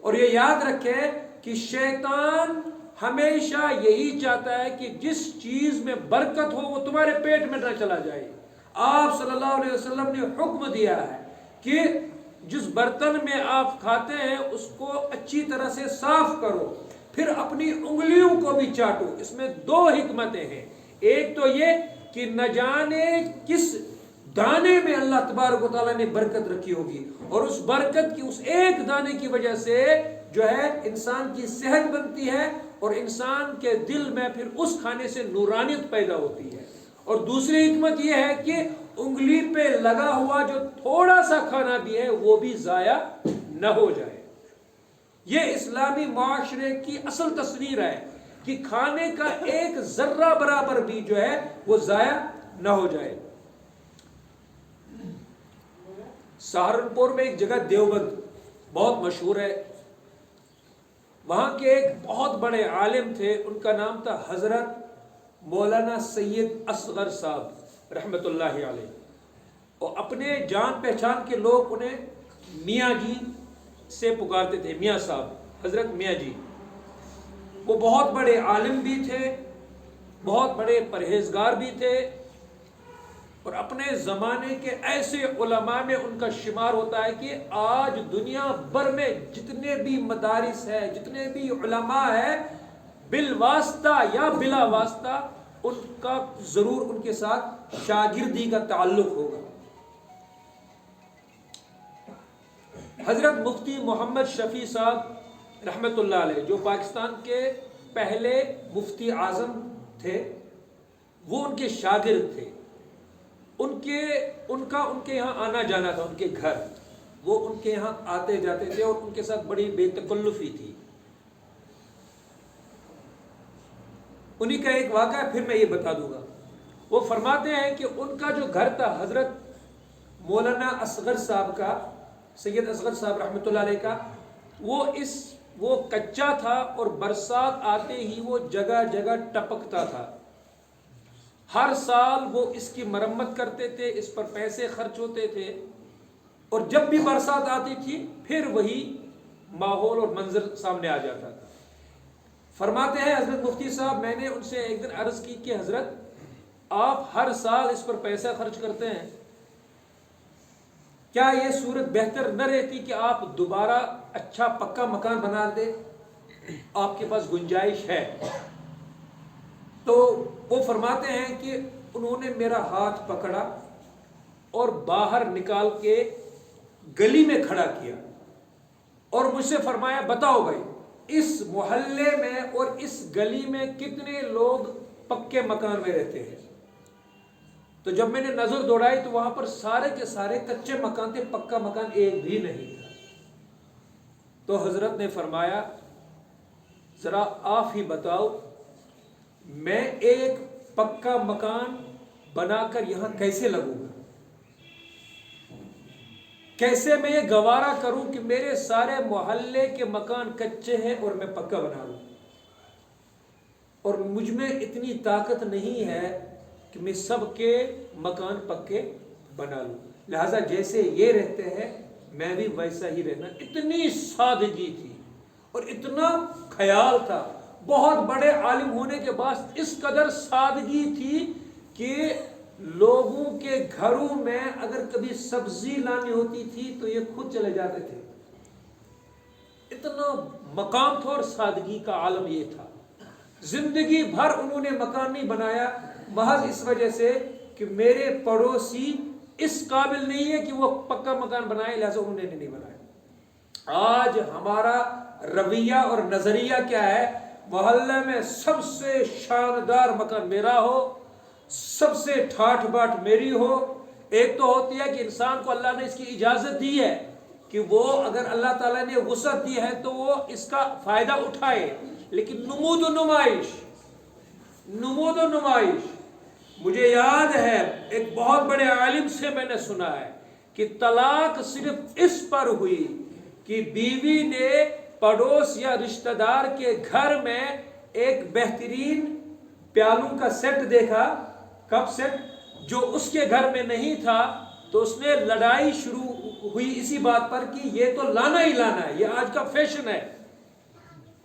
اور یہ یاد رکھیں کہ شیطان ہمیشہ یہی چاہتا ہے کہ جس چیز میں برکت ہو وہ تمہارے پیٹ میں نہ چلا جائے. آپ صلی اللہ علیہ وسلم نے حکم دیا ہے کہ جس برتن میں آپ کھاتے ہیں اس کو اچھی طرح سے صاف کرو، پھر اپنی انگلیوں کو بھی چاٹو. اس میں دو حکمتیں ہیں. ایک تو یہ کہ نہ جانے کس دانے میں اللہ تبارک و تعالیٰ نے برکت رکھی ہوگی، اور اس برکت کی اس ایک دانے کی وجہ سے جو ہے انسان کی صحت بنتی ہے، اور انسان کے دل میں پھر اس کھانے سے نورانیت پیدا ہوتی ہے. اور دوسری حکمت یہ ہے کہ انگلی پہ لگا ہوا جو تھوڑا سا کھانا بھی ہے وہ بھی ضائع نہ ہو جائے. یہ اسلامی معاشرے کی اصل تصویر ہے کہ کھانے کا ایک ذرہ برابر بھی جو ہے وہ ضائع نہ ہو جائے. سہارنپور میں ایک جگہ دیوبند بہت مشہور ہے، وہاں کے ایک بہت بڑے عالم تھے، ان کا نام تھا حضرت مولانا سید اصغر صاحب رحمۃ اللہ علیہ. اور اپنے جان پہچان کے لوگ انہیں میاں جی سے پکارتے تھے، میاں صاحب، حضرت میاں جی. وہ بہت بڑے عالم بھی تھے، بہت بڑے پرہیزگار بھی تھے، اور اپنے زمانے کے ایسے علماء میں ان کا شمار ہوتا ہے کہ آج دنیا بھر میں جتنے بھی مدارس ہیں، جتنے بھی علماء ہیں، بالواسطہ یا بلا واسطہ ان کا ضرور ان کے ساتھ شاگردی کا تعلق ہوگا. حضرت مفتی محمد شفیع صاحب رحمۃ اللہ علیہ، جو پاکستان کے پہلے مفتی اعظم تھے، وہ ان کے شاگرد تھے. ان کے یہاں آنا جانا تھا، ان کے گھر، وہ ان کے یہاں آتے جاتے تھے، اور ان کے ساتھ بڑی بے تکلفی تھی. انہی کا ایک واقعہ پھر میں یہ بتا دوں گا. وہ فرماتے ہیں کہ ان کا جو گھر تھا حضرت مولانا اصغر صاحب کا، سید اصغر صاحب رحمۃ اللہ علیہ کا، وہ کچا تھا، اور برسات آتے ہی وہ جگہ جگہ ٹپکتا تھا. ہر سال وہ اس کی مرمت کرتے تھے، اس پر پیسے خرچ ہوتے تھے، اور جب بھی برسات آتی تھی پھر وہی ماحول اور منظر سامنے آ جاتا تھا. فرماتے ہیں حضرت مفتی صاحب، میں نے ان سے ایک دن عرض کی کہ حضرت آپ ہر سال اس پر پیسہ خرچ کرتے ہیں، کیا یہ صورت بہتر نہ رہتی کہ آپ دوبارہ اچھا پکا مکان بنا دیں؟ آپ کے پاس گنجائش ہے؟ تو وہ فرماتے ہیں کہ انہوں نے میرا ہاتھ پکڑا اور باہر نکال کے گلی میں کھڑا کیا، اور مجھ سے فرمایا بتاؤ بھائی اس محلے میں اور اس گلی میں کتنے لوگ پکے مکان میں رہتے ہیں؟ تو جب میں نے نظر دوڑائی تو وہاں پر سارے کے سارے کچے مکان تھے، پکا مکان ایک بھی نہیں تھا. تو حضرت نے فرمایا ذرا آپ ہی بتاؤ، میں ایک پکا مکان بنا کر یہاں کیسے لگوں گا؟ کیسے میں یہ گوارا کروں کہ میرے سارے محلے کے مکان کچے ہیں اور میں پکا بنا لوں؟ اور مجھ میں اتنی طاقت نہیں ہے کہ میں سب کے مکان پکے بنا لوں. لہذا جیسے یہ رہتے ہیں میں بھی ویسا ہی رہنا. اتنی سادگی تھی اور اتنا خیال تھا. بہت بڑے عالم ہونے کے بعد اس قدر سادگی تھی کہ لوگوں کے گھروں میں اگر کبھی سبزی لانی ہوتی تھی تو یہ خود چلے جاتے تھے. اتنا مقام تھا اور سادگی کا عالم یہ تھا. زندگی بھر انہوں نے مکان نہیں بنایا، محض اس وجہ سے کہ میرے پڑوسی اس قابل نہیں ہے کہ وہ پکا مکان بنائے، لہذا انہوں نے نہیں بنایا. آج ہمارا رویہ اور نظریہ کیا ہے؟ محلے میں سب سے شاندار مکان میرا ہو، سب سے ٹھاٹ باٹ میری ہو. ایک تو ہوتی ہے کہ انسان کو اللہ نے اس کی اجازت دی ہے کہ وہ اگر اللہ تعالیٰ نے وسعت دی ہے تو وہ اس کا فائدہ اٹھائے، لیکن نمود و نمائش. مجھے یاد ہے ایک بہت بڑے عالم سے میں نے سنا ہے کہ طلاق صرف اس پر ہوئی کہ بیوی نے پڑوس یا رشتہ دار کے گھر میں ایک بہترین پیالوں کا سیٹ دیکھا، کپ سیٹ، جو اس کے گھر میں نہیں تھا، تو اس نے لڑائی شروع ہوئی اسی بات پر کہ یہ تو لانا ہی لانا ہے، یہ آج کا فیشن ہے،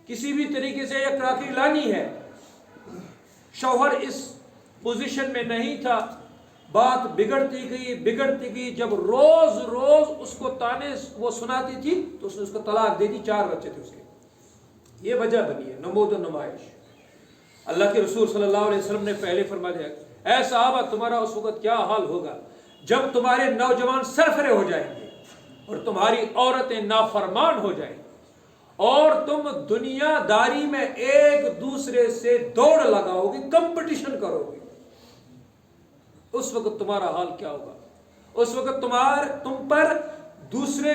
کسی بھی طریقے سے یہ کراکری لانی ہے۔ شوہر اس پوزیشن میں نہیں تھا، بات بگڑتی گئی، جب روز روز اس کو تانے وہ سناتی تھی تو اس نے اس کو طلاق دے دی، 4 بچے تھے اس کے۔ یہ وجہ بنی ہے نمود و نمائش۔ اللہ کے رسول صلی اللہ علیہ وسلم نے پہلے فرما دیا، اے صحابہ تمہارا اس وقت کیا حال ہوگا جب تمہارے نوجوان سرفرے ہو جائیں گے اور تمہاری عورتیں نافرمان ہو جائیں گی اور تم دنیا داری میں ایک دوسرے سے دوڑ لگاؤ گے، کمپٹیشن کرو گے، اس وقت تمہارا حال کیا ہوگا؟ اس وقت تم پر دوسرے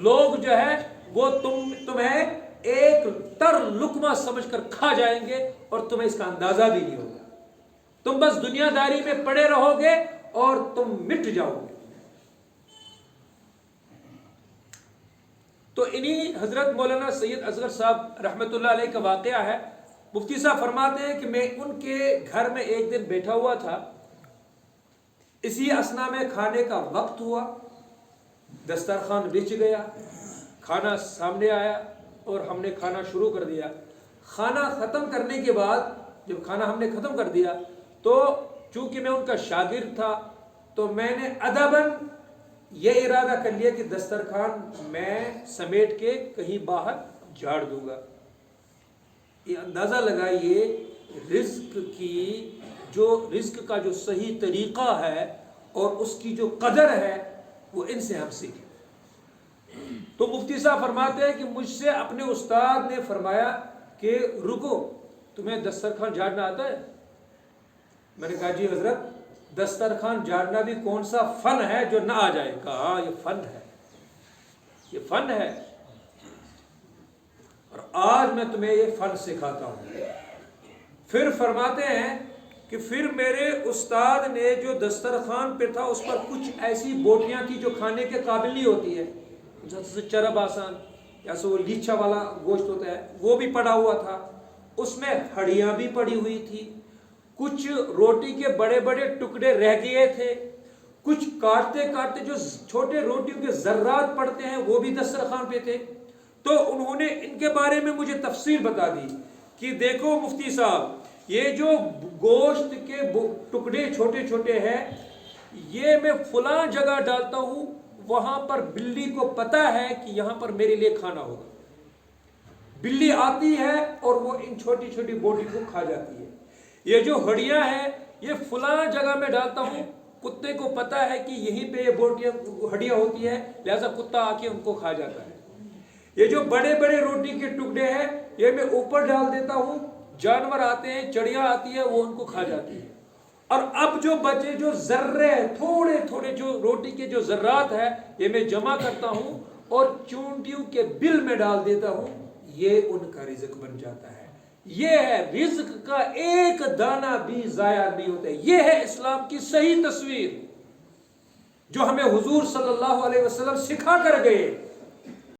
لوگ جو ہے وہ تمہیں ایک تر لقمہ سمجھ کر کھا جائیں گے اور تمہیں اس کا اندازہ بھی نہیں ہوگا، تم بس دنیا داری میں پڑے رہو گے اور تم مٹ جاؤ گے۔ تو انہی حضرت مولانا سید اصغر صاحب رحمۃ اللہ علیہ کا واقعہ ہے۔ مفتی صاحب فرماتے ہیں کہ میں ان کے گھر میں ایک دن بیٹھا ہوا تھا، اسی اثنا میں کھانے کا وقت ہوا، دسترخوان بچھ گیا، کھانا سامنے آیا اور ہم نے کھانا شروع کر دیا۔ کھانا ختم کرنے کے بعد جب کھانا ہم نے ختم کر دیا تو چونکہ میں ان کا شاگرد تھا تو میں نے ادباً یہ ارادہ کر لیا کہ دسترخوان میں سمیٹ کے کہیں باہر جھاڑ دوں گا۔ یہ اندازہ لگائیے رزق کا جو صحیح طریقہ ہے اور اس کی جو قدر ہے وہ ان سے ہم سیکھیں۔ تو مفتی صاحب فرماتے ہیں کہ مجھ سے اپنے استاد نے فرمایا کہ رکو، تمہیں دسترخوان جھاڑنا آتا ہے؟ میں نے کہا جی حضرت، دسترخوان جھاڑنا بھی کون سا فن ہے جو نہ آ جائے؟ کہا ہاں یہ فن ہے، یہ فن ہے، اور آج میں تمہیں یہ فن سکھاتا ہوں۔ پھر فرماتے ہیں کہ پھر میرے استاد نے جو دسترخوان پہ تھا اس پر کچھ ایسی بوٹیاں تھی جو کھانے کے قابل نہیں ہوتی ہے، جیسے چرب آسان یا سو وہ لیچا والا گوشت ہوتا ہے، وہ بھی پڑا ہوا تھا، اس میں ہڈیاں بھی پڑی ہوئی تھی، کچھ روٹی کے بڑے بڑے ٹکڑے رہ گئے تھے، کچھ کاٹتے کاٹتے جو چھوٹے روٹیوں کے ذرات پڑتے ہیں وہ بھی دسترخوان پہ تھے۔ تو انہوں نے ان کے بارے میں مجھے تفصیل بتا دی کہ دیکھو مفتی صاحب، یہ جو گوشت کے ٹکڑے چھوٹے چھوٹے ہیں یہ میں فلاں جگہ ڈالتا ہوں، وہاں پر بلی کو پتا ہے کہ یہاں پر میرے لیے کھانا ہوگا، بلی آتی ہے اور وہ ان چھوٹی چھوٹی بوٹی کو کھا جاتی ہے۔ یہ جو ہڈیاں ہیں یہ فلاں جگہ میں ڈالتا ہوں، کتے کو پتا ہے کہ یہیں پہ یہ ہڈیاں ہوتی ہے، لہذا کتا آ کے ان کو کھا جاتا ہے۔ یہ جو بڑے بڑے روٹی کے ٹکڑے ہیں یہ میں اوپر ڈال دیتا ہوں، جانور آتے ہیں، چڑیا آتی ہے، وہ ان کو کھا جاتی ہے۔ اور اب جو بچے جو ذرے تھوڑے تھوڑے جو روٹی کے جو ذرات ہے یہ میں جمع کرتا ہوں اور چونٹیوں کے بل میں ڈال دیتا ہوں، یہ ان کا رزق بن جاتا ہے۔ یہ ہے رزق کا ایک دانہ بھی ضائع نہیں ہوتا ہے۔ یہ ہے اسلام کی صحیح تصویر جو ہمیں حضور صلی اللہ علیہ وسلم سکھا کر گئے